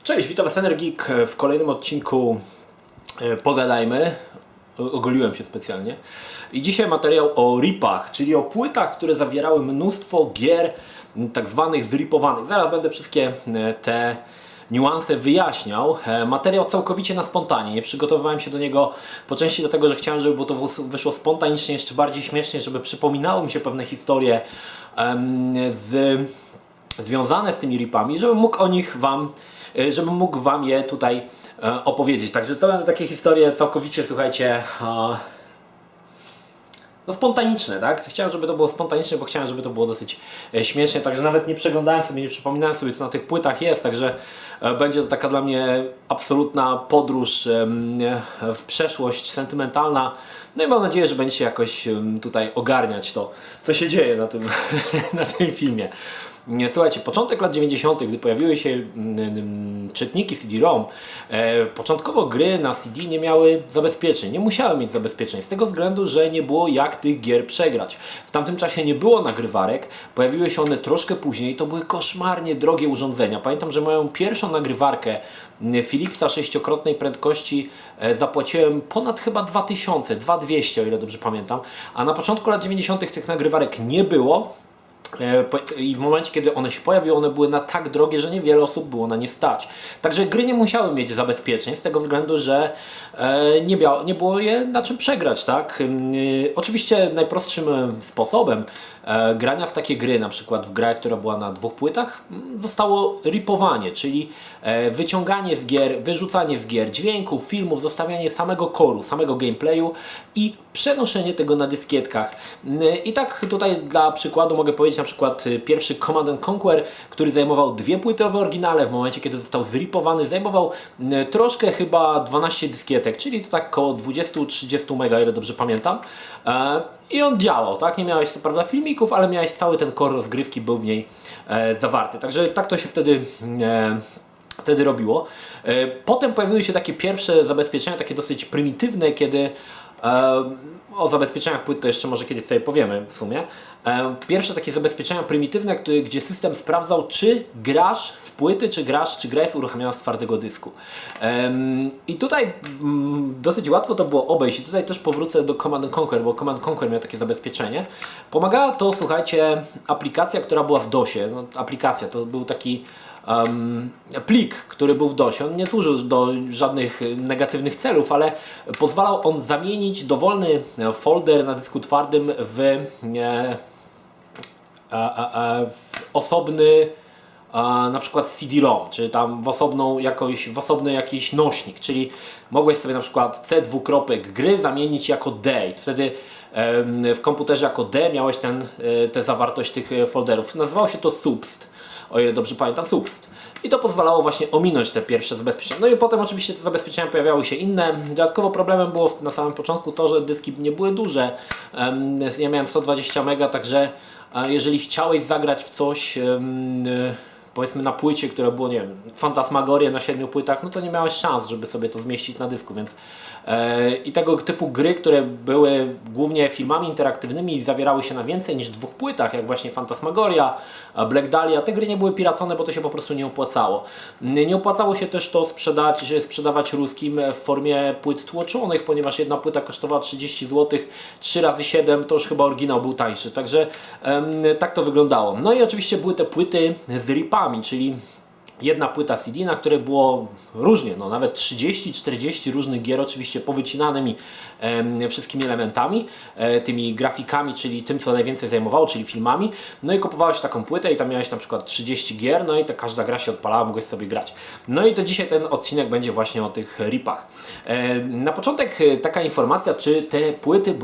Cześć, witam Was Energik w kolejnym odcinku Pogadajmy. Ogoliłem się specjalnie. I dzisiaj materiał o ripach, czyli o płytach, które zawierały mnóstwo gier tak zwanych zripowanych. Zaraz będę wszystkie te niuanse wyjaśniał. Materiał całkowicie na spontanie. Nie przygotowywałem się do niego po części dlatego, że chciałem, żeby to wyszło spontanicznie, jeszcze bardziej śmiesznie, żeby przypominały mi się pewne historie związane z tymi ripami, żebym mógł Wam je tutaj opowiedzieć. Także to będą takie historie całkowicie, słuchajcie, no spontaniczne, tak? Chciałem, żeby to było spontaniczne, bo chciałem, żeby to było dosyć śmiesznie, także nawet nie przeglądałem sobie, nie przypominałem sobie, co na tych płytach jest, także będzie to taka dla mnie absolutna podróż w przeszłość sentymentalna. No i mam nadzieję, że będziecie jakoś tutaj ogarniać to, co się dzieje na tym, na tym filmie. Słuchajcie, początek lat 90., gdy pojawiły się czytniki CD-ROM, początkowo gry na CD nie miały zabezpieczeń, nie musiały mieć zabezpieczeń, z tego względu, że nie było jak tych gier przegrać. W tamtym czasie nie było nagrywarek, pojawiły się one troszkę później, to były koszmarnie drogie urządzenia. Pamiętam, że moją pierwszą nagrywarkę Philipsa sześciokrotnej prędkości zapłaciłem ponad chyba 2200, o ile dobrze pamiętam, a na początku lat 90. tych nagrywarek nie było. I w momencie, kiedy one się pojawiły, one były na tak drogie, że niewiele osób było na nie stać. Także gry nie musiały mieć zabezpieczeń z tego względu, że nie było je na czym przegrać, tak? Oczywiście najprostszym sposobem grania w takie gry, na przykład w grę, która była na 2 płytach, zostało ripowanie, czyli wyciąganie z gier, wyrzucanie z gier dźwięków, filmów, zostawianie samego core'u, samego gameplayu i przenoszenie tego na dyskietkach. I tak tutaj dla przykładu mogę powiedzieć na przykład pierwszy Command & Conquer, który zajmował 2 płyty w oryginale, w momencie kiedy został zripowany, zajmował troszkę chyba 12 dyskietek, czyli to tak około 20-30 mega, ile dobrze pamiętam. I on działał, tak? Nie miałeś co prawda filmików, ale miałeś cały ten core rozgrywki, był w niej zawarty. Także tak to się wtedy robiło. Potem pojawiły się takie pierwsze zabezpieczenia, takie dosyć prymitywne, kiedy o zabezpieczeniach płyt to jeszcze może kiedyś sobie powiemy w sumie. Pierwsze takie zabezpieczenia prymitywne, gdzie system sprawdzał, czy grasz z płyty, czy gra jest uruchamiana z twardego dysku. I tutaj dosyć łatwo to było obejść. I tutaj też powrócę do Command & Conquer, bo Command & Conquer miał takie zabezpieczenie. Pomagała to, słuchajcie, aplikacja, która była w DOSie. No, aplikacja to był taki plik, który był w DOSie. On nie służył do żadnych negatywnych celów, ale pozwalał on zamienić dowolny folder na dysku twardym w osobny na przykład CD-ROM, czy tam w osobny jakiś nośnik, czyli mogłeś sobie na przykład C2 zamienić jako D i wtedy w komputerze jako D miałeś tę zawartość tych folderów. Nazywało się to subst, o ile dobrze pamiętam, subst. I to pozwalało właśnie ominąć te pierwsze zabezpieczenia. No i potem oczywiście te zabezpieczenia pojawiały się inne. Dodatkowo problemem było na samym początku to, że dyski nie były duże. Ja miałem 120 mega, także jeżeli chciałeś zagrać w coś, powiedzmy na płycie, które było, nie wiem, Fantasmagoria na 7 płytach, no to nie miałeś szans, żeby sobie to zmieścić na dysku, więc i tego typu gry, które były głównie filmami interaktywnymi i zawierały się na więcej niż 2 płytach, jak właśnie Fantasmagoria, Black Dahlia, te gry nie były piracone, bo to się po prostu nie opłacało. Nie opłacało się też to sprzedawać ruskim w formie płyt tłoczonych, ponieważ jedna płyta kosztowała 30 zł, 3 razy 7 to już chyba oryginał był tańszy, także tak to wyglądało. No i oczywiście były te płyty z ripami, czyli jedna płyta CD, na której było różnie, no nawet 30-40 różnych gier, oczywiście powycinanymi wszystkimi elementami, tymi grafikami, czyli tym, co najwięcej zajmowało, czyli filmami. No i kupowałeś taką płytę i tam miałeś na przykład 30 gier, no i to każda gra się odpalała, mogłeś sobie grać. No i to dzisiaj ten odcinek będzie właśnie o tych ripach. Na początek taka informacja, czy te płyty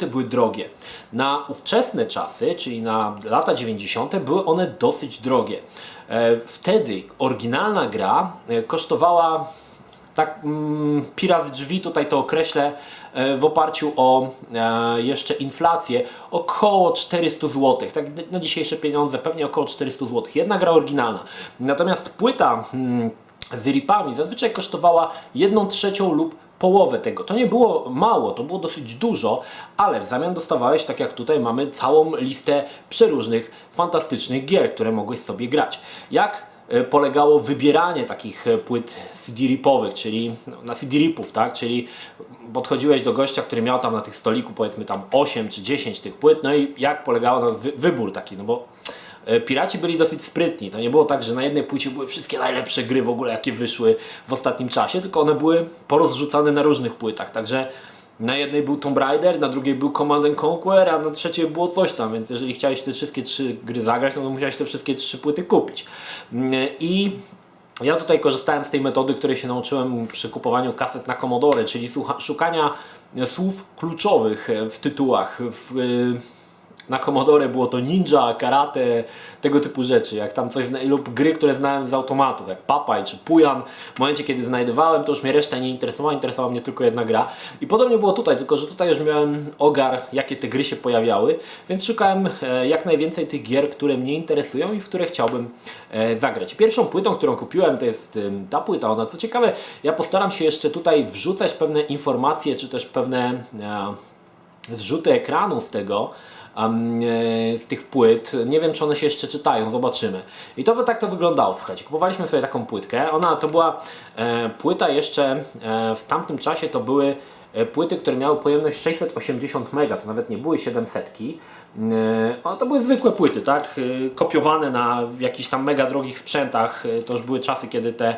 były drogie. Na ówczesne czasy, czyli na lata 90., były one dosyć drogie. Wtedy oryginalna gra kosztowała, tak pi drzwi tutaj to określę, w oparciu o jeszcze inflację, około 400 zł. Tak na dzisiejsze pieniądze pewnie około 400 zł. Jedna gra oryginalna. Natomiast płyta z ripami zazwyczaj kosztowała 1/3 lub połowę tego. To nie było mało, to było dosyć dużo, ale w zamian dostawałeś, tak jak tutaj mamy, całą listę przeróżnych, fantastycznych gier, które mogłeś sobie grać. Jak polegało wybieranie takich płyt CD-ripowych, czyli na CD-ripów, tak? Czyli podchodziłeś do gościa, który miał tam na tych stoliku powiedzmy tam 8 czy 10 tych płyt, no i jak polegało na wybór taki, no bo piraci byli dosyć sprytni. To nie było tak, że na jednej płycie były wszystkie najlepsze gry w ogóle, jakie wyszły w ostatnim czasie, tylko one były porozrzucane na różnych płytach. Także na jednej był Tomb Raider, na drugiej był Command & Conquer, a na trzeciej było coś tam, więc jeżeli chciałeś te wszystkie 3 gry zagrać, no to musiałeś te wszystkie 3 płyty kupić. I ja tutaj korzystałem z tej metody, której się nauczyłem przy kupowaniu kaset na Commodore, czyli szukania słów kluczowych w tytułach. Na Commodore było to ninja, karate, tego typu rzeczy, jak tam coś lub gry, które znałem z automatów, jak Papaj czy Pujan. W momencie, kiedy znajdowałem, to już mnie reszta nie interesowała, interesowała mnie tylko jedna gra. I podobnie było tutaj, tylko że tutaj już miałem ogar, jakie te gry się pojawiały, więc szukałem jak najwięcej tych gier, które mnie interesują i w które chciałbym zagrać. Pierwszą płytą, którą kupiłem, to jest ta płyta. Ona, co ciekawe, ja postaram się jeszcze tutaj wrzucać pewne informacje, czy też pewne zrzuty ekranu z tego, z tych płyt. Nie wiem, czy one się jeszcze czytają, zobaczymy. I to tak to wyglądało, słuchajcie. Kupowaliśmy sobie taką płytkę. Ona to była płyta jeszcze w tamtym czasie to były płyty, które miały pojemność 680 MB, to nawet nie były 700. To były zwykłe płyty, tak? Kopiowane na jakichś tam mega drogich sprzętach. To już były czasy, kiedy te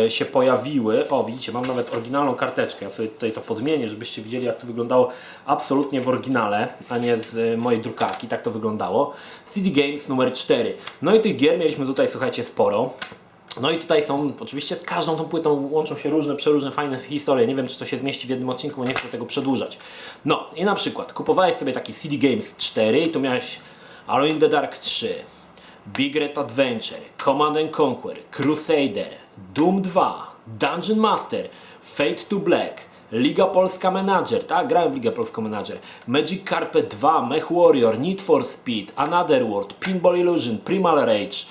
się pojawiły. O, widzicie, mam nawet oryginalną karteczkę. Ja sobie tutaj to podmienię, żebyście widzieli, jak to wyglądało absolutnie w oryginale, a nie z mojej drukarki. Tak to wyglądało. CD Games numer 4. No i tych gier mieliśmy tutaj, słuchajcie, sporo. No i tutaj są, oczywiście z każdą tą płytą łączą się różne, przeróżne fajne historie. Nie wiem, czy to się zmieści w jednym odcinku, bo nie chcę tego przedłużać. No i na przykład kupowałeś sobie taki CD Games 4 i tu miałeś Alone in the Dark 3, Big Red Adventure, Command & Conquer, Crusader, Doom 2, Dungeon Master, Fate to Black, Liga Polska Manager, tak? Grałem w Ligę Polską Manager, Magic Carpet 2, Mech Warrior, Need for Speed, Another World, Pinball Illusion, Primal Rage,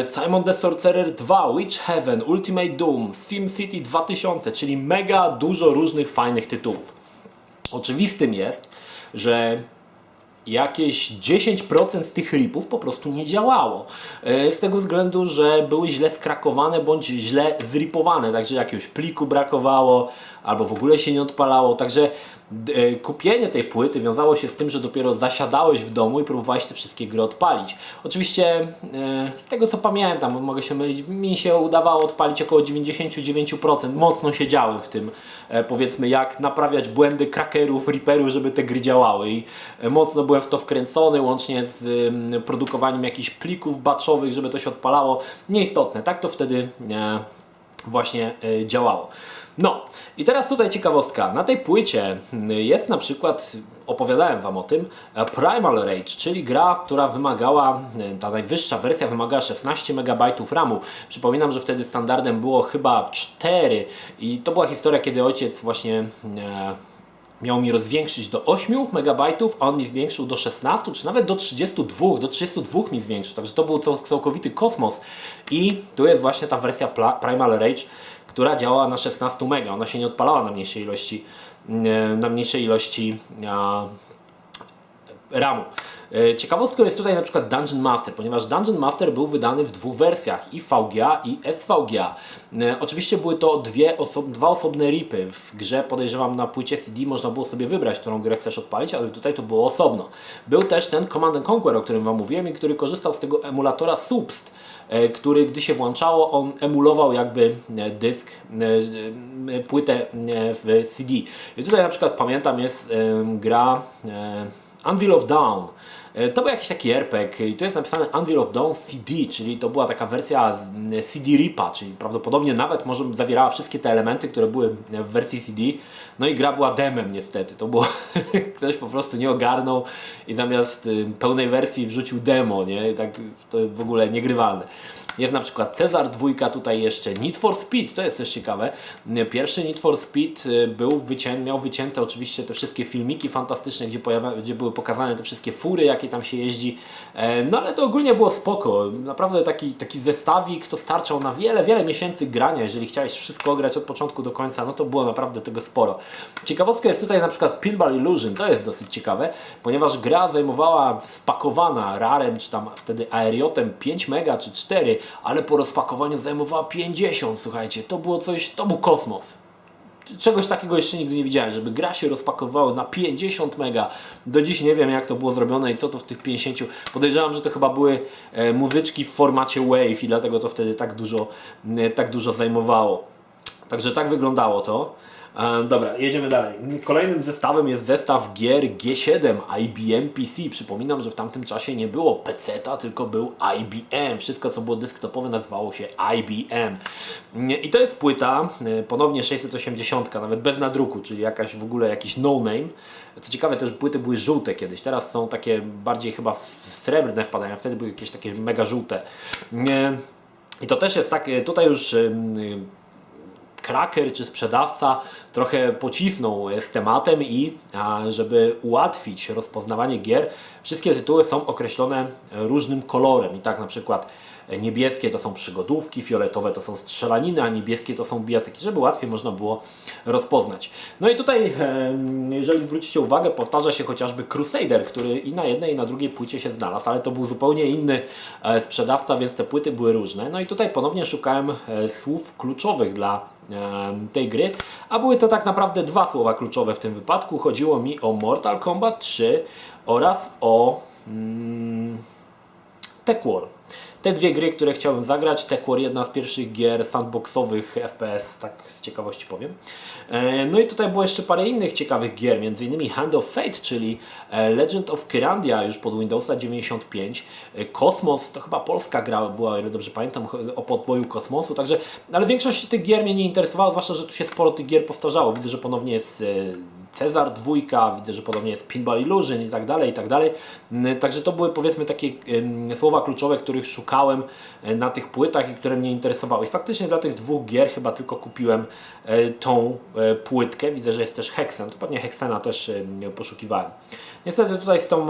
Simon the Sorcerer 2, Witch Heaven, Ultimate Doom, SimCity 2000, czyli mega dużo różnych fajnych tytułów. Oczywistym jest, że jakieś 10% z tych ripów po prostu nie działało. Z tego względu, że były źle skrakowane bądź źle zripowane, także jakiegoś pliku brakowało albo w ogóle się nie odpalało. Także kupienie tej płyty wiązało się z tym, że dopiero zasiadałeś w domu i próbowałeś te wszystkie gry odpalić. Oczywiście z tego co pamiętam, bo mogę się mylić, mi się udawało odpalić około 99%. Mocno siedziałem w tym, powiedzmy, jak naprawiać błędy crackerów, riperów, żeby te gry działały. I mocno byłem w to wkręcony, łącznie z produkowaniem jakichś plików batchowych, żeby to się odpalało. Nieistotne, tak to wtedy właśnie działało. No i teraz tutaj ciekawostka. Na tej płycie jest na przykład, opowiadałem Wam o tym, Primal Rage, czyli gra, która wymagała, ta najwyższa wersja wymagała 16 MB RAMu. Przypominam, że wtedy standardem było chyba 4 i to była historia, kiedy ojciec właśnie miał mi rozwiększyć do 8 MB, a on mi zwiększył do 16, czy nawet do 32, do 32 mi zwiększył, także to był całkowity kosmos. I tu jest właśnie ta wersja Primal Rage, która działała na 16 MB, ona się nie odpalała na mniejszej ilości RAMu. Ciekawostką jest tutaj na przykład Dungeon Master, ponieważ Dungeon Master był wydany w 2 wersjach, i VGA i SVGA. Oczywiście były to dwa osobne ripy. W grze, podejrzewam, na płycie CD można było sobie wybrać, którą grę chcesz odpalić, ale tutaj to było osobno. Był też ten Command & Conquer, o którym Wam mówiłem i który korzystał z tego emulatora Subst, który gdy się włączało, on emulował jakby dysk, płytę w CD. I tutaj na przykład pamiętam jest gra Anvil of Dawn. To był jakiś taki RPG i tu jest napisane Anvil of Dawn CD, czyli to była taka wersja CD RIPa, czyli prawdopodobnie nawet może zawierała wszystkie te elementy, które były w wersji CD. No i gra była demem niestety, to było ktoś po prostu nie ogarnął i zamiast pełnej wersji wrzucił demo, nie? I tak to w ogóle niegrywalne. Jest na przykład Cezar 2, tutaj jeszcze Need for Speed, to jest też ciekawe. Pierwszy Need for Speed miał wycięte oczywiście te wszystkie filmiki fantastyczne, gdzie były pokazane te wszystkie fury, jakie tam się jeździ. No ale to ogólnie było spoko. Naprawdę taki zestawik to starczał na wiele miesięcy grania. Jeżeli chciałeś wszystko grać od początku do końca, no to było naprawdę tego sporo. Ciekawostka jest tutaj na przykład Pinball Illusion, to jest dosyć ciekawe, ponieważ gra zajmowała spakowana rarem, czy tam wtedy aeriotem 5 mega czy 4, ale po rozpakowaniu zajmowała 50, słuchajcie, to było coś, to był kosmos. Czegoś takiego jeszcze nigdy nie widziałem, żeby gra się rozpakowała na 50 mega. Do dziś nie wiem, jak to było zrobione i co to w tych 50. Podejrzewam, że to chyba były muzyczki w formacie WAV i dlatego to wtedy tak dużo zajmowało. Także tak wyglądało to. Dobra, jedziemy dalej. Kolejnym zestawem jest zestaw gier G7 IBM PC. Przypominam, że w tamtym czasie nie było PC-ta, tylko był IBM. Wszystko, co było desktopowe, nazywało się IBM. I to jest płyta, ponownie 680, nawet bez nadruku, czyli w ogóle jakiś no-name. Co ciekawe, też płyty były żółte kiedyś. Teraz są takie bardziej chyba srebrne wpadają, a wtedy były jakieś takie mega żółte. I to też jest tak, tutaj już Cracker czy sprzedawca trochę pocisnął z tematem i żeby ułatwić rozpoznawanie gier, wszystkie tytuły są określone różnym kolorem i tak na przykład niebieskie to są przygodówki, fioletowe to są strzelaniny, a niebieskie to są bijatyki, żeby łatwiej można było rozpoznać. No i tutaj, jeżeli zwrócicie uwagę, powtarza się chociażby Crusader, który i na jednej i na drugiej płycie się znalazł, ale to był zupełnie inny sprzedawca, więc te płyty były różne. No i tutaj ponownie szukałem słów kluczowych dla tej gry, a były to tak naprawdę dwa słowa kluczowe w tym wypadku. Chodziło mi o Mortal Kombat 3 oraz o TechWar. Te dwie gry, które chciałem zagrać, TechWar jedna z pierwszych gier sandboxowych FPS, tak z ciekawości powiem. No i tutaj było jeszcze parę innych ciekawych gier, m.in. Hand of Fate, czyli Legend of Kyrandia już pod Windowsa 95. Kosmos, to chyba polska gra była, o ile dobrze pamiętam, o podboju kosmosu, także, ale większość tych gier mnie nie interesowała, zwłaszcza, że tu się sporo tych gier powtarzało. Widzę, że ponownie jest Cezar 2, widzę, że podobnie jest Pinball Illusion i tak dalej, i tak dalej. Także to były powiedzmy takie słowa kluczowe, których szukałem na tych płytach i które mnie interesowały. I faktycznie dla tych dwóch gier chyba tylko kupiłem tą płytkę. Widzę, że jest też Hexen, to pewnie Hexena też poszukiwałem. Niestety tutaj z tą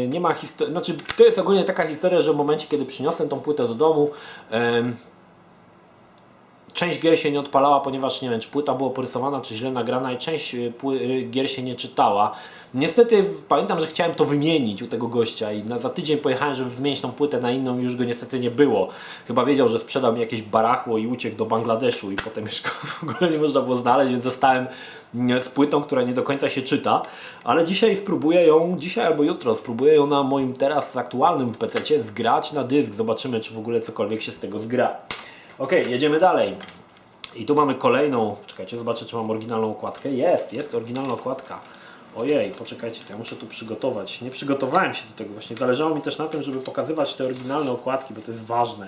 nie ma historii, znaczy to jest ogólnie taka historia, że w momencie, kiedy przyniosłem tą płytę do domu, część gier się nie odpalała, ponieważ nie wiem, czy płyta była porysowana, czy źle nagrana i część gier się nie czytała. Niestety pamiętam, że chciałem to wymienić u tego gościa i za tydzień pojechałem, żeby wymienić tą płytę na inną i już go niestety nie było. Chyba wiedział, że sprzedał mi jakieś barachło i uciekł do Bangladeszu i potem już go w ogóle nie można było znaleźć, więc zostałem z płytą, która nie do końca się czyta, ale dzisiaj dzisiaj albo jutro spróbuję ją na moim teraz aktualnym PC-cie zgrać na dysk. Zobaczymy, czy w ogóle cokolwiek się z tego zgra. Ok, jedziemy dalej. I tu mamy kolejną, czekajcie, zobaczę, czy mam oryginalną okładkę. Jest oryginalna okładka. Ojej, poczekajcie, ja muszę tu przygotować. Nie przygotowałem się do tego właśnie. Zależało mi też na tym, żeby pokazywać te oryginalne okładki, bo to jest ważne.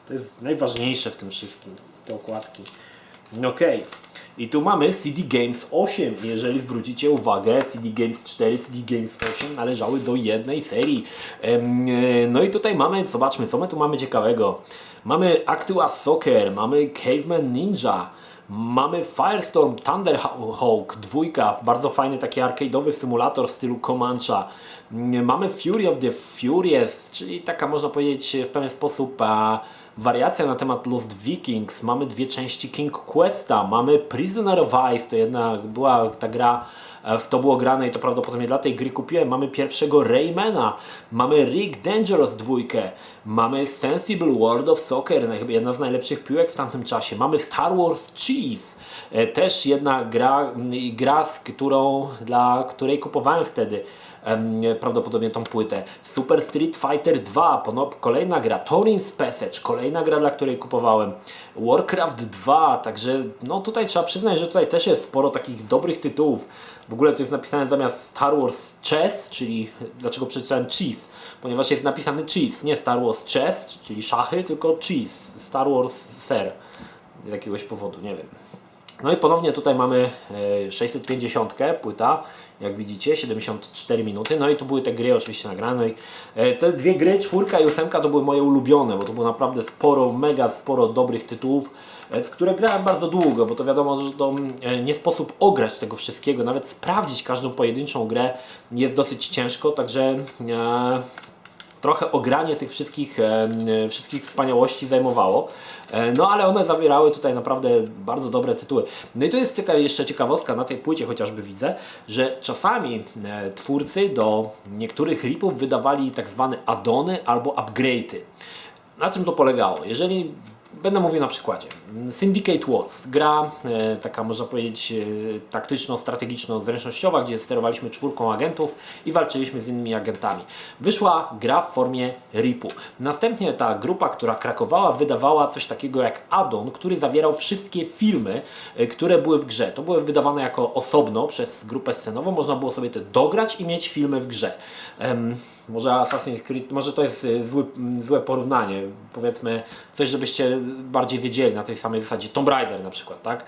To jest najważniejsze w tym wszystkim, te okładki. Ok. I tu mamy CD Games 8. Jeżeli zwrócicie uwagę, CD Games 4, CD Games 8 należały do jednej serii. No i tutaj mamy, zobaczmy, co my tu mamy ciekawego. Mamy Actua Soccer, mamy Caveman Ninja, mamy Firestorm Thunderhawk 2, bardzo fajny taki arcade'owy symulator w stylu Comancha. Mamy Fury of the Furious, czyli taka można powiedzieć w pewien sposób wariacja na temat Lost Vikings. Mamy dwie części King Questa, mamy Prisoner of Ice, to jedna była ta gra, w to było grane i to prawdopodobnie dla tej gry kupiłem. Mamy pierwszego Raymana, mamy Rick Dangerous 2, mamy Sensible World of Soccer, chyba jedna z najlepszych piłek w tamtym czasie. Mamy Star Wars Cheese, też jedna gra dla której kupowałem wtedy prawdopodobnie tą płytę. Super Street Fighter 2, kolejna gra. Torin's Passage, kolejna gra, dla której kupowałem. Warcraft 2, także no tutaj trzeba przyznać, że tutaj też jest sporo takich dobrych tytułów. W ogóle to jest napisane zamiast Star Wars Chess, czyli dlaczego przeczytałem Cheese? Ponieważ jest napisany Cheese, nie Star Wars Chess, czyli szachy, tylko Cheese, Star Wars Ser. Z jakiegoś powodu, nie wiem. No i ponownie tutaj mamy 650 płyta, jak widzicie, 74 minuty. No i tu były te gry oczywiście nagrane. I te dwie gry, 4 i 8 to były moje ulubione, bo to było naprawdę mega sporo dobrych tytułów, w które grałem bardzo długo, bo to wiadomo, że to nie sposób ograć tego wszystkiego, nawet sprawdzić każdą pojedynczą grę jest dosyć ciężko, także trochę ogranie tych wszystkich wspaniałości zajmowało. No ale one zawierały tutaj naprawdę bardzo dobre tytuły. No i tu jest jeszcze ciekawostka na tej płycie, chociażby widzę, że czasami twórcy do niektórych ripów wydawali tak zwane addony albo upgrade'y. Na czym to polegało? Jeżeli będę mówił na przykładzie. Syndicate Wars, gra taka można powiedzieć taktyczno-strategiczno-zręcznościowa, gdzie sterowaliśmy 4 agentów i walczyliśmy z innymi agentami. Wyszła gra w formie RIP-u. Następnie ta grupa, która krakowała, wydawała coś takiego jak add-on, który zawierał wszystkie filmy, które były w grze. To były wydawane jako osobno przez grupę scenową, można było sobie te dograć i mieć filmy w grze. Może Assassin's Creed, może to jest złe porównanie, powiedzmy coś, żebyście bardziej wiedzieli na tej samej zasadzie. Tomb Raider na przykład, tak?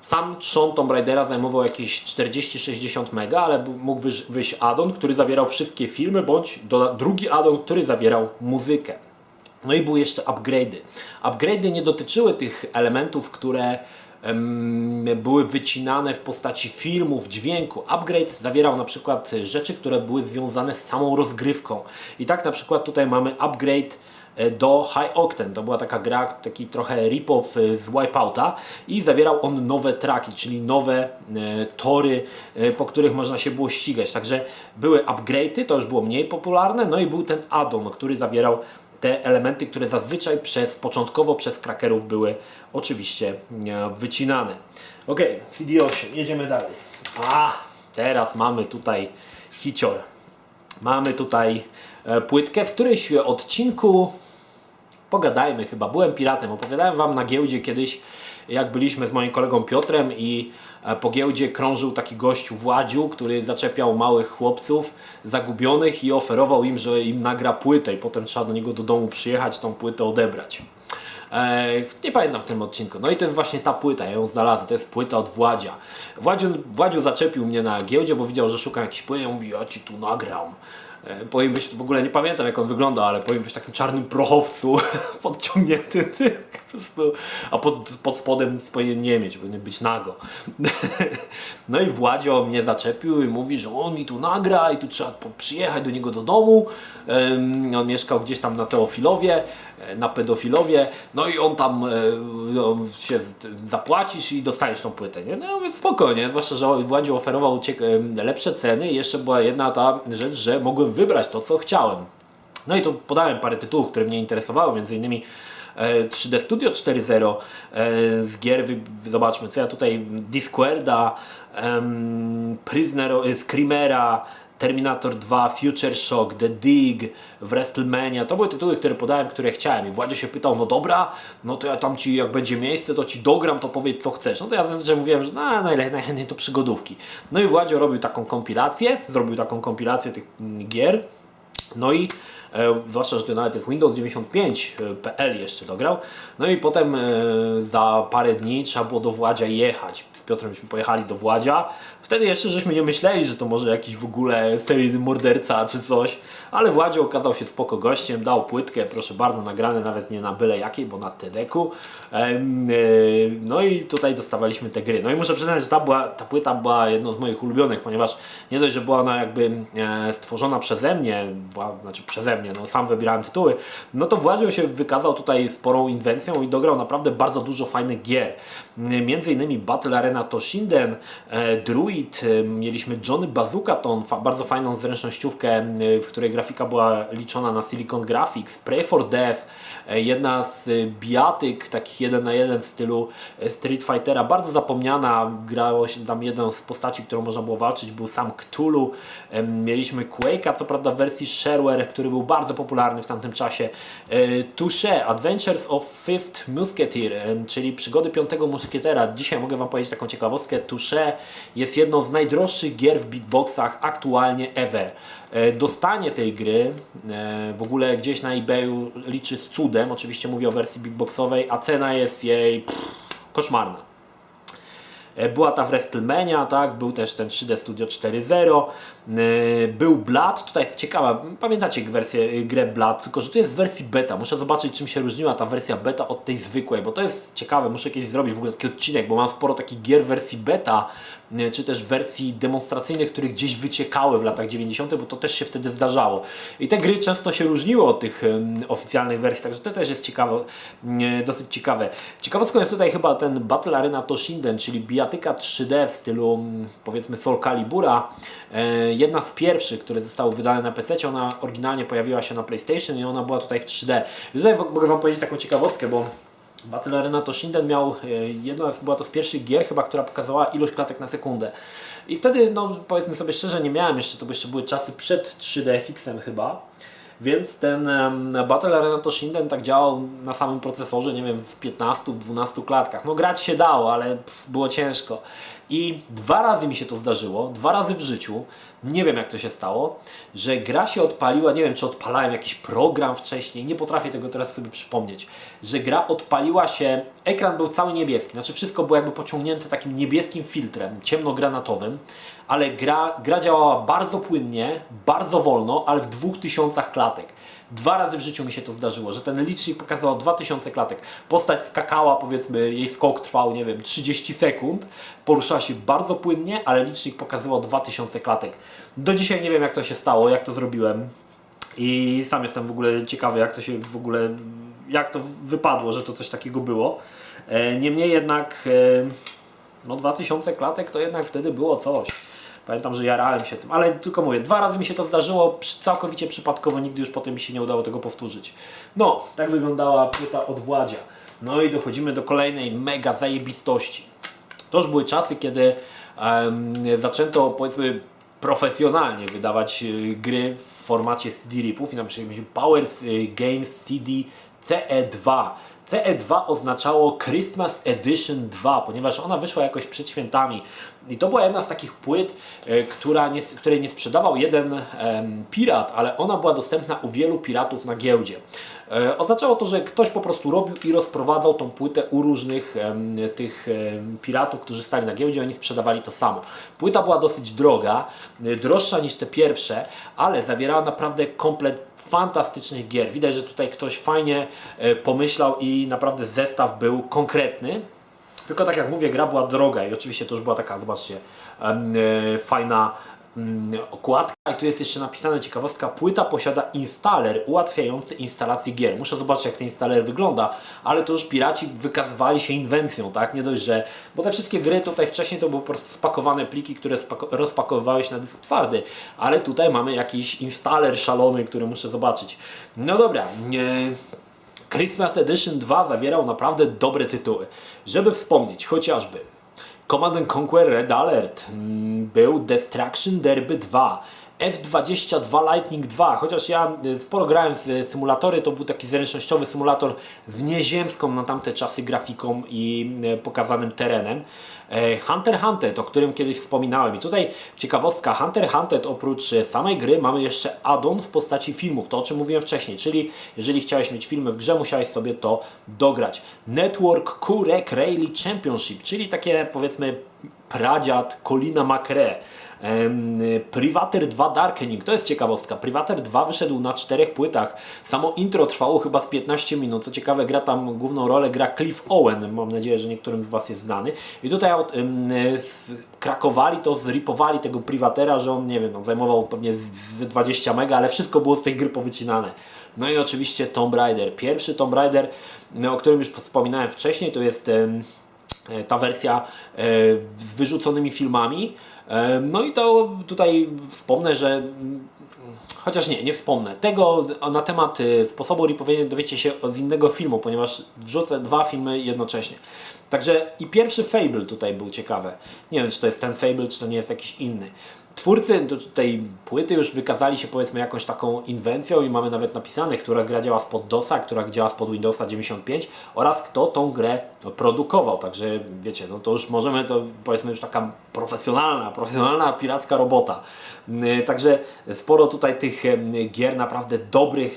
Sam trzon Tomb Raidera zajmował jakieś 40-60 mega, ale mógł wyjść add-on, który zawierał wszystkie filmy, bądź drugi add-on, który zawierał muzykę. No i były jeszcze upgrade'y. Upgrade'y nie dotyczyły tych elementów, które były wycinane w postaci filmów, dźwięku. Upgrade zawierał na przykład rzeczy, które były związane z samą rozgrywką. I tak na przykład tutaj mamy upgrade do High Octane. To była taka gra, taki trochę rip-off z Wipeouta i zawierał on nowe traki, czyli nowe tory, po których można się było ścigać. Także były upgrade'y, to już było mniej popularne, no i był ten add-on, który zawierał te elementy, które zazwyczaj początkowo przez krakerów były oczywiście wycinane. Ok, CD8, jedziemy dalej. Teraz mamy tutaj hicior. Mamy tutaj płytkę, w którymś odcinku pogadajmy chyba, byłem piratem, opowiadałem Wam na giełdzie kiedyś, jak byliśmy z moim kolegą Piotrem i po giełdzie krążył taki gościu Władziu, który zaczepiał małych chłopców zagubionych i oferował im, że im nagra płytę i potem trzeba do niego do domu przyjechać, tą płytę odebrać. Nie pamiętam w tym odcinku. No i to jest właśnie ta płyta, ja ją znalazłem, to jest płyta od Władzia. Władziu zaczepił mnie na giełdzie, bo widział, że szukam jakiejś płyty, ja mówi, ja Ci tu nagram. Powinien być, w ogóle nie pamiętam jak on wygląda, ale powinien być takim czarnym prochowcu podciągnięty po prostu, a pod spodem powinien nie mieć, powinien być nago. No i Władzio mnie zaczepił i mówi, że on mi tu nagra i tu trzeba przyjechać do niego do domu. On mieszkał gdzieś tam na Teofilowie, na Pedofilowie, no i on tam się zapłacisz i dostaniesz tą płytę, nie? No ja mówię, spokojnie, zwłaszcza, że Władzio oferował lepsze ceny i jeszcze była jedna ta rzecz, że mogłem wybrać to, co chciałem. No i to podałem parę tytułów, które mnie interesowały, między innymi 3D Studio 4.0 z gier, zobaczmy co ja tutaj, Discorda, Prisoner, Screamera, Terminator 2, Future Shock, The Dig, WrestleMania, to były tytuły, które podałem, które chciałem i Władzio się pytał, no dobra, no to ja tam Ci, jak będzie miejsce, to Ci dogram, to powiedz co chcesz. No to ja zazwyczaj mówiłem, że najchętniej to przygodówki. No i Władzio zrobił taką kompilację tych gier, no i zwłaszcza, że to nawet jest Windows 95.pl jeszcze dograł. No i potem za parę dni trzeba było do Władzia jechać. Z Piotrem myśmy pojechali do Władzia. Wtedy jeszcze żeśmy nie myśleli, że to może jakiś w ogóle seryjny morderca czy coś. Ale Władzio okazał się spoko gościem, dał płytkę, proszę bardzo, nagrane nawet nie na byle jakiej, bo na TEDeku. No i tutaj dostawaliśmy te gry. No i muszę przyznać, że ta płyta była jedną z moich ulubionych, ponieważ nie dość, że była ona jakby stworzona przeze mnie, no sam wybierałem tytuły, no to Władzio się wykazał tutaj sporą inwencją i dograł naprawdę bardzo dużo fajnych gier. Między innymi Battle Arena Toshinden, Druid, mieliśmy Johnny Bazooka, tą bardzo fajną zręcznościówkę, w której grafika była liczona na Silicon Graphics, Pray for Death, jedna z bijatyk, takich 1 na 1 w stylu Street Fightera, bardzo zapomniana, grało się tam jedną z postaci, którą można było walczyć, był sam Cthulhu. Mieliśmy Quake'a, co prawda w wersji shareware, który był bardzo popularny w tamtym czasie. Touché, Adventures of Fifth Musketeer, czyli przygody piątego muszkietera. Dzisiaj mogę Wam powiedzieć taką ciekawostkę. Touché jest jedną z najdroższych gier w big boxach aktualnie ever. Dostanie tej gry w ogóle gdzieś na eBayu liczy z cudem, oczywiście mówię o wersji big boxowej, a cena jest jej koszmarna. Była ta WrestleMania, tak? Był też ten 3D Studio 4.0, był Blood, tutaj ciekawa, pamiętacie grę Blood, tylko że to jest w wersji beta, muszę zobaczyć czym się różniła ta wersja beta od tej zwykłej, bo to jest ciekawe, muszę kiedyś zrobić w ogóle taki odcinek, bo mam sporo takich gier w wersji beta, czy też wersji demonstracyjnych, które gdzieś wyciekały w latach 90., bo to też się wtedy zdarzało. I te gry często się różniły od tych oficjalnych wersji, także to też jest ciekawe, dosyć ciekawe. Ciekawostką jest tutaj chyba ten Battle Arena Toshinden, czyli bijatyka 3D w stylu powiedzmy Soul Calibura. Jedna z pierwszych, które zostały wydane na PC, ona oryginalnie pojawiła się na PlayStation i ona była tutaj w 3D. I tutaj mogę Wam powiedzieć taką ciekawostkę, bo Battle Arena Toshinden miał, była to z pierwszych gier chyba, która pokazała ilość klatek na sekundę. I wtedy, no powiedzmy sobie szczerze, nie miałem jeszcze, to jeszcze były czasy przed 3DFX-em chyba. Więc ten Battle Arena Toshinden tak działał na samym procesorze, nie wiem, w 15, w 12 klatkach. No grać się dało, ale było ciężko. I 2 razy mi się to zdarzyło, 2 razy w życiu, nie wiem jak to się stało, że gra się odpaliła, nie wiem czy odpalałem jakiś program wcześniej, nie potrafię tego teraz sobie przypomnieć, że gra odpaliła się, ekran był cały niebieski, znaczy wszystko było jakby pociągnięte takim niebieskim filtrem, ciemnogranatowym, ale gra działała bardzo płynnie, bardzo wolno, ale w 2000 klatek. 2 razy w życiu mi się to zdarzyło, że ten licznik pokazywał 2000 klatek. Postać skakała, powiedzmy, jej skok trwał, nie wiem, 30 sekund. Poruszała się bardzo płynnie, ale licznik pokazywał 2000 klatek. Do dzisiaj nie wiem jak to się stało, jak to zrobiłem. I sam jestem w ogóle ciekawy jak to się w ogóle, jak to wypadło, że to coś takiego było. Niemniej jednak, no 2000 klatek to jednak wtedy było coś. Pamiętam, że jarałem się tym, ale tylko mówię, 2 razy mi się to zdarzyło, całkowicie przypadkowo, nigdy już potem mi się nie udało tego powtórzyć. No, tak wyglądała płyta od Władzia. No i dochodzimy do kolejnej mega zajebistości. To już były czasy, kiedy zaczęto, powiedzmy, profesjonalnie wydawać gry w formacie CD-RIP-ów i na przykład Power Games CD CE2. CE2 oznaczało Christmas Edition 2, ponieważ ona wyszła jakoś przed świętami. I to była jedna z takich płyt, której nie sprzedawał jeden pirat, ale ona była dostępna u wielu piratów na giełdzie. Oznaczało to, że ktoś po prostu robił i rozprowadzał tą płytę u różnych tych piratów, którzy stali na giełdzie, oni sprzedawali to samo. Płyta była dosyć droga, droższa niż te pierwsze, ale zawierała naprawdę komplet fantastycznych gier. Widać, że tutaj ktoś fajnie pomyślał i naprawdę zestaw był konkretny. Tylko tak jak mówię, gra była droga i oczywiście to już była taka, zobaczcie, fajna okładka. I tu jest jeszcze napisane, ciekawostka, płyta posiada installer ułatwiający instalację gier. Muszę zobaczyć jak ten installer wygląda, ale to już piraci wykazywali się inwencją, tak? Nie dość, że... Bo te wszystkie gry tutaj wcześniej to były po prostu spakowane pliki, które rozpakowywały się na dysk twardy, ale tutaj mamy jakiś installer szalony, który muszę zobaczyć. No dobra, Christmas Edition 2 zawierał naprawdę dobre tytuły. Żeby wspomnieć chociażby Command & Conquer Red Alert, był Destruction Derby 2, F-22 Lightning 2, chociaż ja sporo grałem w symulatory, to był taki zręcznościowy symulator z nieziemską na tamte czasy grafiką i pokazanym terenem. Hunter x Hunter, o którym kiedyś wspominałem. I tutaj ciekawostka, Hunter x Hunter oprócz samej gry mamy jeszcze add-on w postaci filmów, to o czym mówiłem wcześniej, czyli jeżeli chciałeś mieć filmy w grze, musiałeś sobie to dograć. Network Q-Rec Rally Championship, czyli takie powiedzmy pradziad Colina McRae. Privateer 2 Darkening, to jest ciekawostka. Privateer 2 wyszedł na 4 płytach. Samo intro trwało chyba z 15 minut. Co ciekawe, gra tam główną rolę gra Cliff Owen. Mam nadzieję, że niektórym z Was jest znany. I tutaj krakowali to, zripowali tego Privateera, że on, nie wiem, on zajmował pewnie z 20 mega, ale wszystko było z tej gry powycinane. No i oczywiście Tomb Raider. Pierwszy Tomb Raider, o którym już wspominałem wcześniej, to jest ta wersja z wyrzuconymi filmami. No i to tutaj wspomnę, że chociaż nie wspomnę. Tego na temat sposobu ripowania dowiecie się z innego filmu, ponieważ wrzucę 2 filmy jednocześnie. Także i pierwszy Fable tutaj był ciekawy. Nie wiem, czy to jest ten Fable, czy to nie jest jakiś inny. Twórcy tej płyty już wykazali się powiedzmy jakąś taką inwencją i mamy nawet napisane, która gra działa spod DOS-a, która działa spod Windowsa 95 oraz kto tą grę produkował. Także wiecie, no to już możemy, to powiedzmy już taka profesjonalna piracka robota. Także sporo tutaj tych gier, naprawdę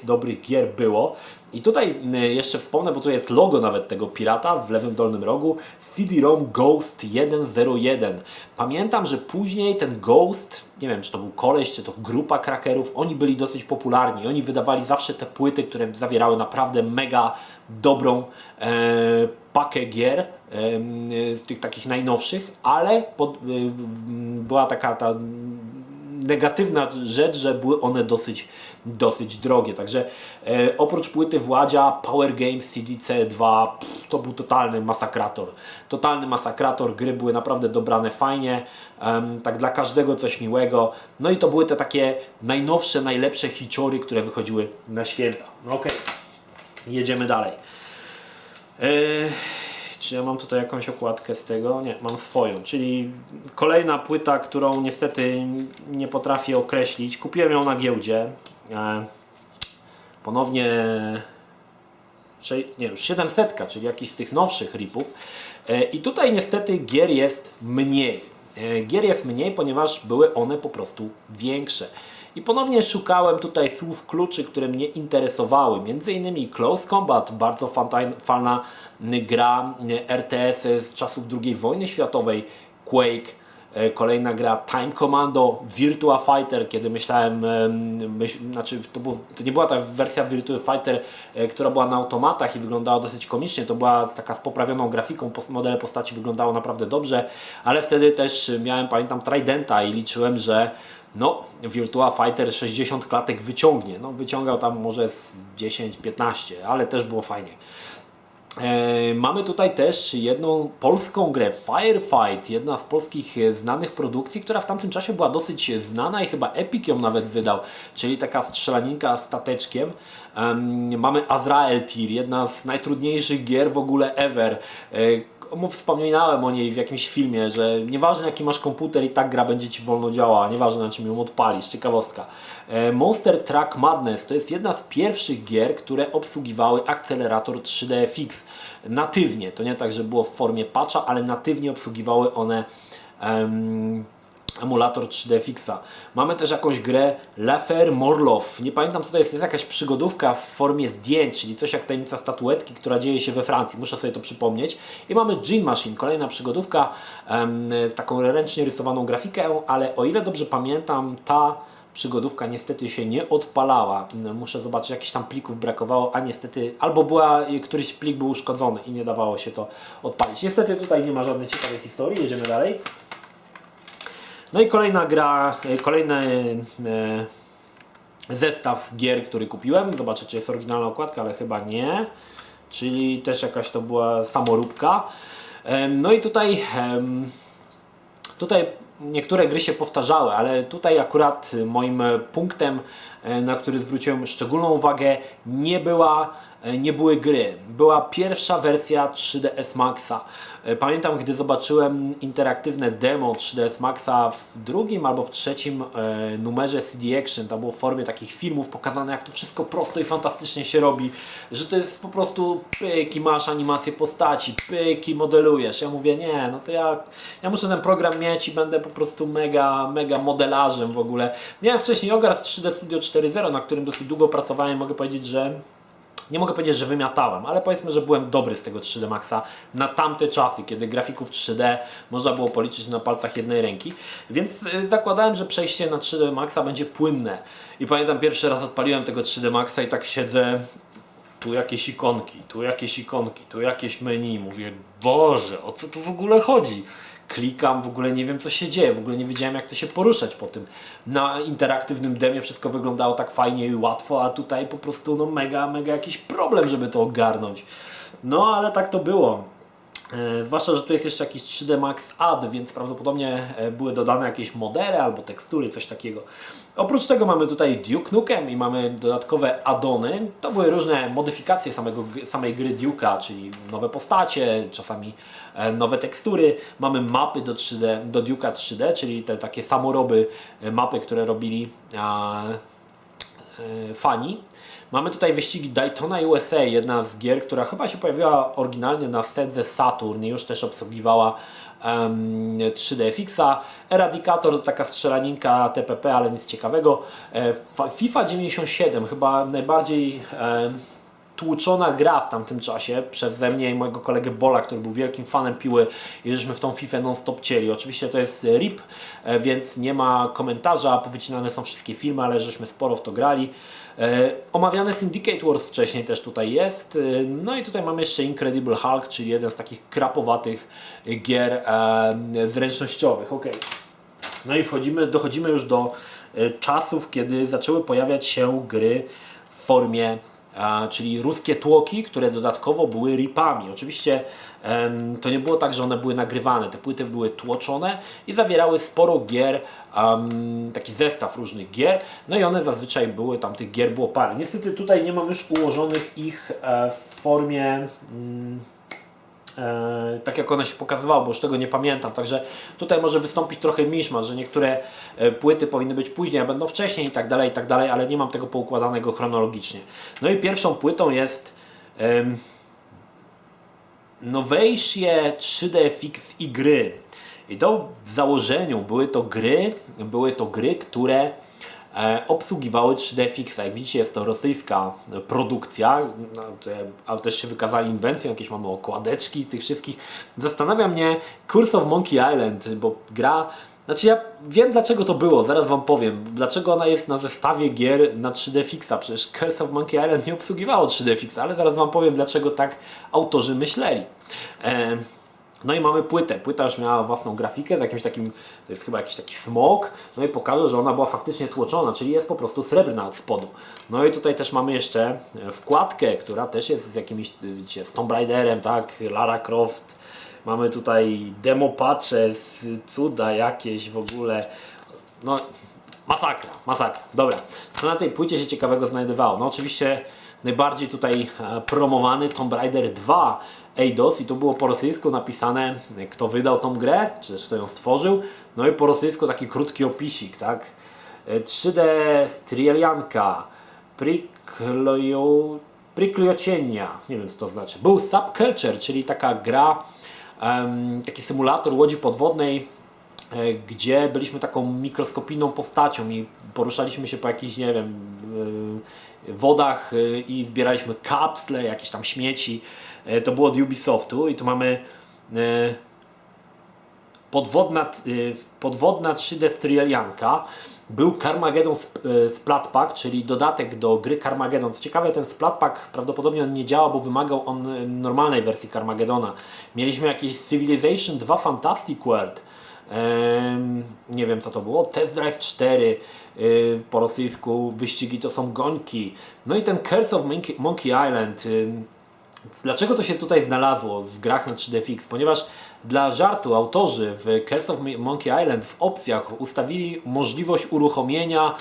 dobrych gier było. I tutaj jeszcze wspomnę, bo tu jest logo nawet tego pirata w lewym dolnym rogu, CD-ROM Ghost 101. Pamiętam, że później ten Ghost, nie wiem czy to był koleś, czy to grupa krakerów, oni byli dosyć popularni. Oni wydawali zawsze te płyty, które zawierały naprawdę mega dobrą pakę gier z tych takich najnowszych, ale była taka ta negatywna rzecz, że były one dosyć drogie. Także oprócz płyty Władzia, Power Games CDC2 to był totalny masakrator. Totalny masakrator, gry były naprawdę dobrane fajnie, tak dla każdego coś miłego. No i to były te takie najnowsze, najlepsze hiciory, które wychodziły na święta. No okej, jedziemy dalej. Czy ja mam tutaj jakąś okładkę z tego? Nie, mam swoją, czyli kolejna płyta, którą niestety nie potrafię określić. Kupiłem ją na giełdzie. Ponownie już 700, czyli jakiś z tych nowszych ripów. I tutaj niestety gier jest mniej. Gier jest mniej, ponieważ były one po prostu większe. I ponownie szukałem tutaj słów kluczy, które mnie interesowały. Między innymi Close Combat, bardzo fajna gra RTS z czasów II wojny światowej, Quake, kolejna gra Time Commando, Virtua Fighter, kiedy myślałem, to nie była ta wersja Virtua Fighter, która była na automatach i wyglądała dosyć komicznie, to była taka z poprawioną grafiką, modele postaci wyglądało naprawdę dobrze, ale wtedy też miałem, pamiętam, Tridenta i liczyłem, że Virtua Fighter 60 klatek wyciągnie. Wyciągał tam może z 10-15, ale też było fajnie. Mamy tutaj też jedną polską grę, Firefight, jedna z polskich znanych produkcji, która w tamtym czasie była dosyć znana i chyba Epic ją nawet wydał, czyli taka strzelaninka stateczkiem. Mamy Azrael Tier, jedna z najtrudniejszych gier w ogóle ever. Wspominałem o niej w jakimś filmie, że nieważne jaki masz komputer, i tak gra będzie Ci wolno działała, nieważne na czym ją odpalisz, ciekawostka. Monster Truck Madness to jest jedna z pierwszych gier, które obsługiwały akcelerator 3DFX natywnie. To nie tak, że było w formie patcha, ale natywnie obsługiwały one emulator 3DFX-a. Mamy też jakąś grę L'Affaire Morloff. Nie pamiętam co to jest jakaś przygodówka w formie zdjęć, czyli coś jak tajemnica statuetki, która dzieje się we Francji. Muszę sobie to przypomnieć. I mamy Gin Machine, kolejna przygodówka z taką ręcznie rysowaną grafikę, ale o ile dobrze pamiętam, ta przygodówka niestety się nie odpalała. Muszę zobaczyć, jakichś tam plików brakowało, a niestety albo któryś plik był uszkodzony i nie dawało się to odpalić. Niestety tutaj nie ma żadnej ciekawej historii, jedziemy dalej. No i kolejna gra, kolejny zestaw gier, który kupiłem. Zobaczę, czy jest oryginalna okładka, ale chyba nie. Czyli też jakaś to była samoróbka. No i tutaj niektóre gry się powtarzały, ale tutaj akurat moim punktem, na który zwróciłem szczególną uwagę, nie były gry. Była pierwsza wersja 3ds Maxa. Pamiętam, gdy zobaczyłem interaktywne demo 3ds Maxa w drugim albo w trzecim numerze CD Action, to było w formie takich filmów pokazane, jak to wszystko prosto i fantastycznie się robi, że to jest po prostu pyk i masz animację postaci, pyk i modelujesz. Ja mówię, nie, no to ja muszę ten program mieć i będę po prostu mega modelarzem w ogóle. Miałem wcześniej Ogar z 3D Studio 4.0, na którym dosyć długo pracowałem, nie mogę powiedzieć, że wymiatałem, ale powiedzmy, że byłem dobry z tego 3D Maxa na tamte czasy, kiedy grafików 3D można było policzyć na palcach jednej ręki, więc zakładałem, że przejście na 3D Maxa będzie płynne. I pamiętam, pierwszy raz odpaliłem tego 3D Maxa i tak siedzę, tu jakieś ikonki, tu jakieś menu, mówię, Boże, o co tu w ogóle chodzi? Klikam, w ogóle nie wiem co się dzieje, w ogóle nie wiedziałem jak to się poruszać po tym. Na interaktywnym demie wszystko wyglądało tak fajnie i łatwo, a tutaj po prostu mega jakiś problem, żeby to ogarnąć. No ale tak to było. Zwłaszcza, że tu jest jeszcze jakiś 3D Max Add, więc prawdopodobnie były dodane jakieś modele albo tekstury, coś takiego. Oprócz tego mamy tutaj Duke Nukem i mamy dodatkowe addony. To były różne modyfikacje samej gry Duke'a, czyli nowe postacie, czasami nowe tekstury. Mamy mapy do Duke'a 3D, czyli te takie samoroby mapy, które robili fani. Mamy tutaj wyścigi Daytona USA, jedna z gier, która chyba się pojawiła oryginalnie na Sedze Saturn i już też obsługiwała 3DFX-a. Eradicator to taka strzelaninka TPP, ale nic ciekawego. FIFA 97 chyba najbardziej tłuczona gra w tamtym czasie przeze mnie i mojego kolegę Bola, który był wielkim fanem piły i żeśmy w tą FIFA non-stop cieli. Oczywiście to jest RIP, więc nie ma komentarza, powycinane są wszystkie filmy, ale żeśmy sporo w to grali. Omawiany Syndicate Wars wcześniej też tutaj jest. No i tutaj mamy jeszcze Incredible Hulk, czyli jeden z takich krapowatych gier zręcznościowych. Okay. No i dochodzimy już do czasów, kiedy zaczęły pojawiać się gry w formie, czyli ruskie tłoki, które dodatkowo były ripami. Oczywiście to nie było tak, że one były nagrywane, te płyty były tłoczone i zawierały sporo gier, taki zestaw różnych gier, no i one zazwyczaj były, tam tych gier było parę. Niestety tutaj nie mam już ułożonych ich w formie tak jak one się pokazywały, bo już tego nie pamiętam, także tutaj może wystąpić trochę miszmasz, że niektóre płyty powinny być później, a będą wcześniej i tak dalej, ale nie mam tego poukładanego chronologicznie. No i pierwszą płytą jest Nowejsze 3DFX i gry. I to w założeniu były to gry, które obsługiwały 3DFX. Jak widzicie, jest to rosyjska produkcja, ale też się wykazali inwencją, jakieś mamy okładeczki tych wszystkich. Zastanawia mnie Curse of Monkey Island, bo gra, znaczy ja wiem dlaczego to było, zaraz wam powiem, dlaczego ona jest na zestawie gier na 3DFX. Przecież Curse of Monkey Island nie obsługiwało 3DFX, ale zaraz wam powiem dlaczego tak autorzy myśleli. No i mamy płytę. Płyta już miała własną grafikę z jakimś takim, to jest chyba jakiś taki smok. No i pokażę, że ona była faktycznie tłoczona, czyli jest po prostu srebrna od spodu. No i tutaj też mamy jeszcze wkładkę, która też jest z jakimś, widzicie, z Tomb Raiderem, tak, Lara Croft. Mamy tutaj demo patche, cuda jakieś w ogóle. No masakra. Dobra, co na tej płycie się ciekawego znajdowało? No oczywiście najbardziej tutaj promowany Tomb Raider 2 Eidos i to było po rosyjsku napisane, kto wydał tą grę, czy też kto ją stworzył. No i po rosyjsku taki krótki opisik, tak? 3D Strelianka, Priklojocienia, nie wiem co to znaczy. Był Subculture, czyli taka gra, taki symulator łodzi podwodnej, gdzie byliśmy taką mikroskopijną postacią i poruszaliśmy się po jakichś, nie wiem, wodach i zbieraliśmy kapsle, jakieś tam śmieci. To było od Ubisoftu i tu mamy podwodna 3D Strelianka. Był Carmageddon Splatpack, czyli dodatek do gry Carmageddon. Co ciekawe, ten Splatpack prawdopodobnie on nie działa, bo wymagał on normalnej wersji Carmageddona. Mieliśmy jakieś Civilization 2 Fantastic World. Nie wiem co to było. Test Drive 4, po rosyjsku wyścigi to są gońki. No i ten Curse of Monkey Island. Dlaczego to się tutaj znalazło w grach na 3DFX? Ponieważ dla żartu autorzy w Curse of Monkey Island w opcjach ustawili możliwość uruchomienia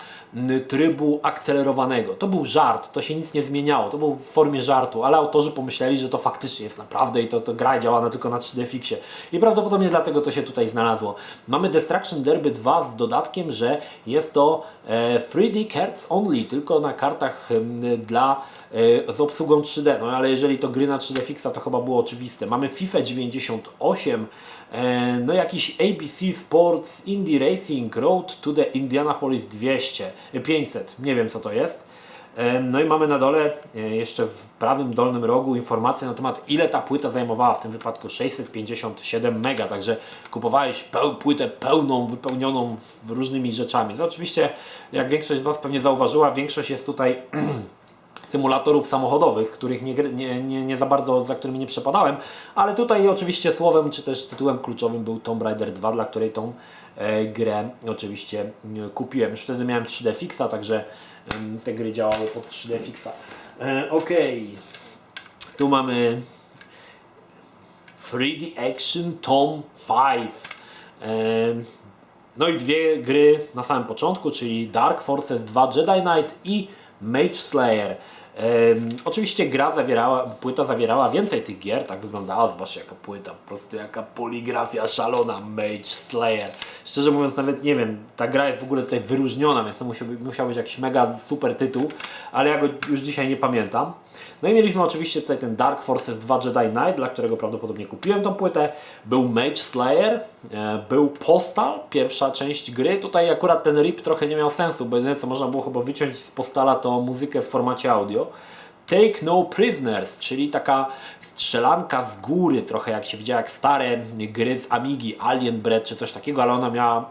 trybu akcelerowanego. To był żart, to się nic nie zmieniało, to był w formie żartu, ale autorzy pomyśleli, że to faktycznie jest naprawdę i to gra działa tylko na 3DFX-ie. I prawdopodobnie dlatego to się tutaj znalazło. Mamy Destruction Derby 2 z dodatkiem, że jest to 3D cards only, tylko na kartach z obsługą 3D. No ale jeżeli to gry na 3DFX, to chyba było oczywiste. Mamy FIFA 98, no jakiś ABC Sports Indy Racing Road to the Indianapolis 500, nie wiem co to jest. No i mamy na dole jeszcze w prawym dolnym rogu informację na temat ile ta płyta zajmowała, w tym wypadku 657 mega, także kupowałeś płytę pełną, wypełnioną różnymi rzeczami. No, oczywiście jak większość z Was pewnie zauważyła, większość jest tutaj symulatorów samochodowych, których nie za bardzo, za którymi nie przepadałem, ale tutaj oczywiście słowem, czy też tytułem kluczowym był Tomb Raider 2, dla której tą grę oczywiście kupiłem. Już wtedy miałem 3DFX-a, także te gry działały pod 3DFX-a. Okej. Tu mamy 3D Action Tom 5. No i dwie gry na samym początku, czyli Dark Forces 2 Jedi Knight i Mage Slayer. Oczywiście płyta zawierała więcej tych gier, tak wyglądała, zobaczcie jaka płyta, po prostu jaka poligrafia szalona, Mage Slayer. Szczerze mówiąc nawet nie wiem, ta gra jest w ogóle tutaj wyróżniona, więc to musiał być jakiś mega super tytuł, ale ja go już dzisiaj nie pamiętam. No i mieliśmy oczywiście tutaj ten Dark Forces 2 Jedi Knight, dla którego prawdopodobnie kupiłem tą płytę. Był Mage Slayer, był Postal, pierwsza część gry. Tutaj akurat ten RIP trochę nie miał sensu, bo jedyne co można było chyba wyciąć z Postala to muzykę w formacie audio. Take No Prisoners, czyli taka strzelanka z góry, trochę jak się widziała jak stare gry z Amigi, Alien Bread czy coś takiego, ale ona miała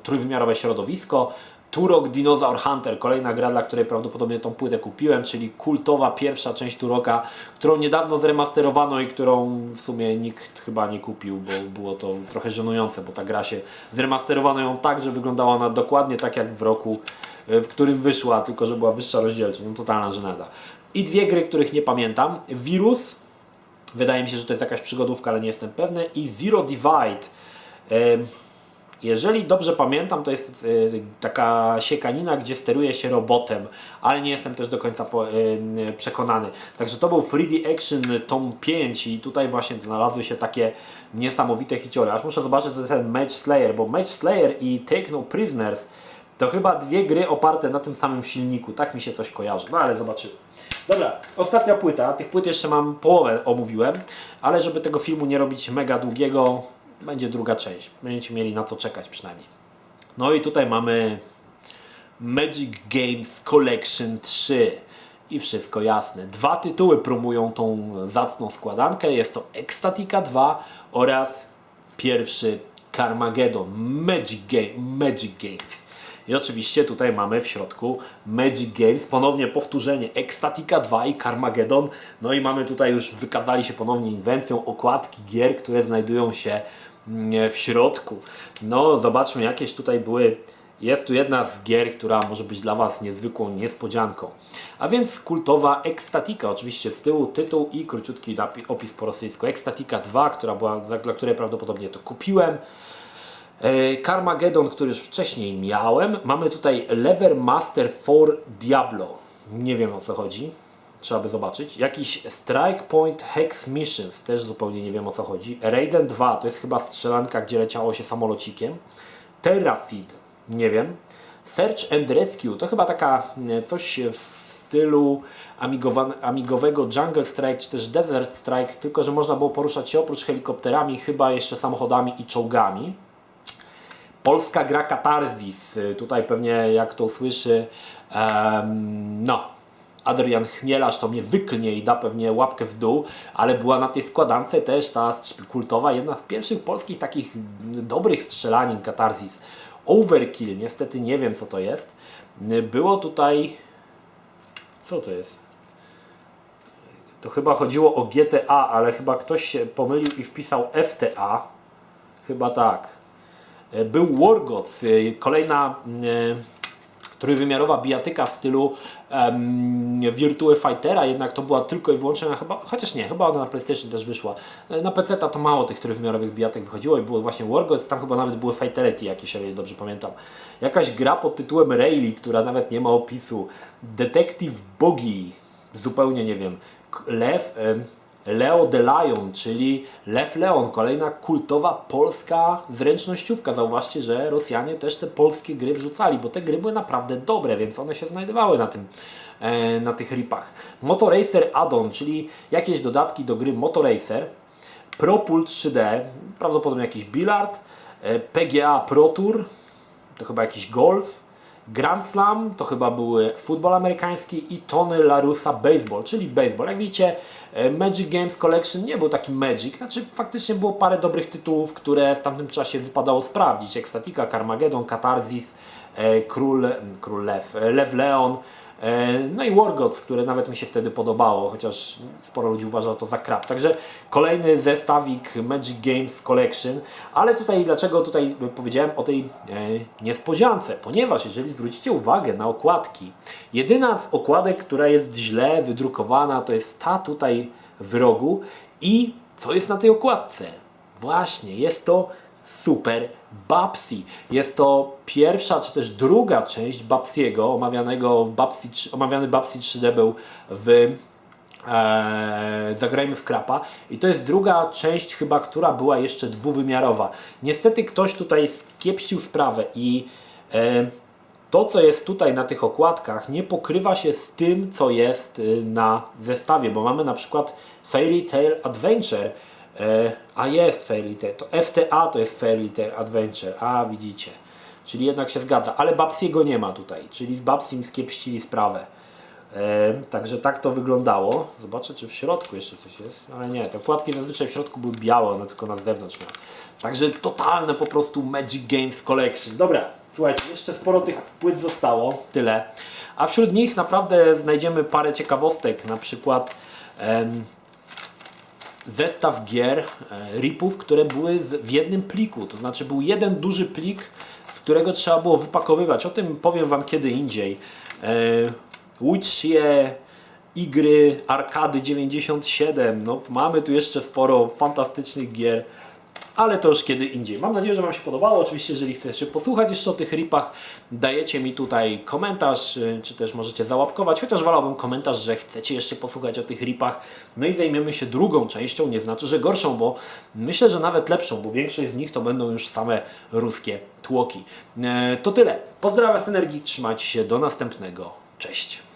trójwymiarowe środowisko. Turok Dinosaur Hunter, kolejna gra, dla której prawdopodobnie tą płytę kupiłem, czyli kultowa pierwsza część Turoka, którą niedawno zremasterowano i którą w sumie nikt chyba nie kupił, bo było to trochę żenujące, bo ta gra się zremasterowano ją tak, że wyglądała ona dokładnie tak jak w roku, w którym wyszła, tylko że była wyższa rozdzielczość, no totalna żenada. I dwie gry, których nie pamiętam, Virus, wydaje mi się, że to jest jakaś przygodówka, ale nie jestem pewny, i Zero Divide. Jeżeli dobrze pamiętam, to jest taka siekanina, gdzie steruje się robotem, ale nie jestem też do końca przekonany. Także to był 3D Action Tom 5 i tutaj właśnie znalazły się takie niesamowite hiciory. Aż muszę zobaczyć, co to jest ten Mage Slayer, bo Mage Slayer i Take No Prisoners to chyba dwie gry oparte na tym samym silniku. Tak mi się coś kojarzy, no ale zobaczymy. Dobra, ostatnia płyta. Tych płyt jeszcze mam połowę omówiłem, ale żeby tego filmu nie robić mega długiego, będzie druga część. Będziecie mieli na co czekać przynajmniej. No i tutaj mamy Magic Games Collection 3. I wszystko jasne. Dwa tytuły promują tą zacną składankę. Jest to Ecstatica 2 oraz pierwszy Carmageddon. Magic Games. I oczywiście tutaj mamy w środku Magic Games, ponownie powtórzenie Ecstatica 2 i Carmageddon. No i mamy tutaj już, wykazali się ponownie inwencją okładki gier, które znajdują się w środku. No zobaczmy, jakieś tutaj były. Jest tu jedna z gier, która może być dla Was niezwykłą niespodzianką. A więc kultowa Ecstatica, oczywiście z tyłu tytuł i króciutki opis po rosyjsku. Ecstatica 2, która była, dla której prawdopodobnie to kupiłem. Carmageddon, który już wcześniej miałem. Mamy tutaj Lever Master for Diablo. Nie wiem, o co chodzi. Trzeba by zobaczyć. Jakiś Strike Point Hex Missions. Też zupełnie nie wiem, o co chodzi. Raiden 2. To jest chyba strzelanka, gdzie leciało się samolocikiem. Terrafid. Nie wiem. Search and Rescue. To chyba taka coś w stylu amigowego Jungle Strike czy też Desert Strike. Tylko że można było poruszać się oprócz helikopterami chyba jeszcze samochodami i czołgami. Polska gra Katarzys, tutaj pewnie jak to usłyszy, no, Adrian Chmielarz to mnie wyklnie i da pewnie łapkę w dół, ale była na tej składance też ta kultowa, jedna z pierwszych polskich takich dobrych strzelanin Katarzys. Overkill, niestety nie wiem co to jest. Było tutaj, co to jest? To chyba chodziło o GTA, ale chyba ktoś się pomylił i wpisał FTA, chyba tak. Był Wargods, kolejna trójwymiarowa bijatyka w stylu Virtua Fightera, jednak to była tylko i wyłącznie, chociaż nie, chyba ona na PlayStation też wyszła. Na PC to mało tych trójwymiarowych bijatek wychodziło i było właśnie Wargods, tam chyba nawet były Fighterety jakieś, o ile dobrze pamiętam. Jakaś gra pod tytułem Rayleigh, która nawet nie ma opisu. Detective Bogie, zupełnie nie wiem. Leo the Lion, czyli Lew Leon, kolejna kultowa polska zręcznościówka. Zauważcie, że Rosjanie też te polskie gry wrzucali, bo te gry były naprawdę dobre, więc one się znajdowały na tych ripach. Motoracer Add-on, czyli jakieś dodatki do gry Motoracer. ProPool 3D, prawdopodobnie jakiś bilard. PGA Pro Tour, to chyba jakiś golf. Grand Slam to chyba był futbol amerykański i Tony La Russa Baseball, czyli baseball. Jak widzicie, Magic Games Collection nie był taki Magic, znaczy faktycznie było parę dobrych tytułów, które w tamtym czasie wypadało sprawdzić. Ecstatica, Carmageddon, Katarzys, Król Lew, Lew Leon, no i Wargods, które nawet mi się wtedy podobało, chociaż sporo ludzi uważa to za crap. Także kolejny zestawik Magic Games Collection, ale tutaj dlaczego tutaj powiedziałem o tej niespodziance? Ponieważ jeżeli zwrócicie uwagę na okładki, jedyna z okładek, która jest źle wydrukowana, to jest ta tutaj w rogu i co jest na tej okładce? Właśnie, jest to Super Babsy. Jest to pierwsza czy też druga część Babsiego, omawiany Babsy 3D był w Zagrajmy w Krapa i to jest druga część chyba, która była jeszcze dwuwymiarowa. Niestety ktoś tutaj skiepścił sprawę i to co jest tutaj na tych okładkach nie pokrywa się z tym co jest na zestawie, bo mamy na przykład Fairy Tail Adventure. A jest Fairy Tail, to FTA to jest Fairy Tail Adventure, a widzicie, czyli jednak się zgadza, ale Babsiego nie ma tutaj, czyli z Babsim skiepścili sprawę. Także tak to wyglądało. Zobaczę, czy w środku jeszcze coś jest. Ale nie, te płatki zazwyczaj w środku były białe, one tylko na zewnątrz miały. Także totalne po prostu Magic Games Collection. Dobra, słuchajcie, jeszcze sporo tych płyt zostało, tyle. A wśród nich naprawdę znajdziemy parę ciekawostek, na przykład zestaw gier, ripów, które były w jednym pliku. To znaczy był jeden duży plik, z którego trzeba było wypakowywać. O tym powiem Wam kiedy indziej. Wuxie, Igry, Arkady 97. No, mamy tu jeszcze sporo fantastycznych gier, ale to już kiedy indziej. Mam nadzieję, że Wam się podobało. Oczywiście, jeżeli chcecie posłuchać jeszcze o tych ripach, dajecie mi tutaj komentarz, czy też możecie załapkować, chociaż wolałbym komentarz, że chcecie jeszcze posłuchać o tych ripach. No i zajmiemy się drugą częścią, nie znaczy, że gorszą, bo myślę, że nawet lepszą, bo większość z nich to będą już same ruskie tłoki. To tyle. Pozdrawiam z Energii, trzymajcie się, do następnego. Cześć.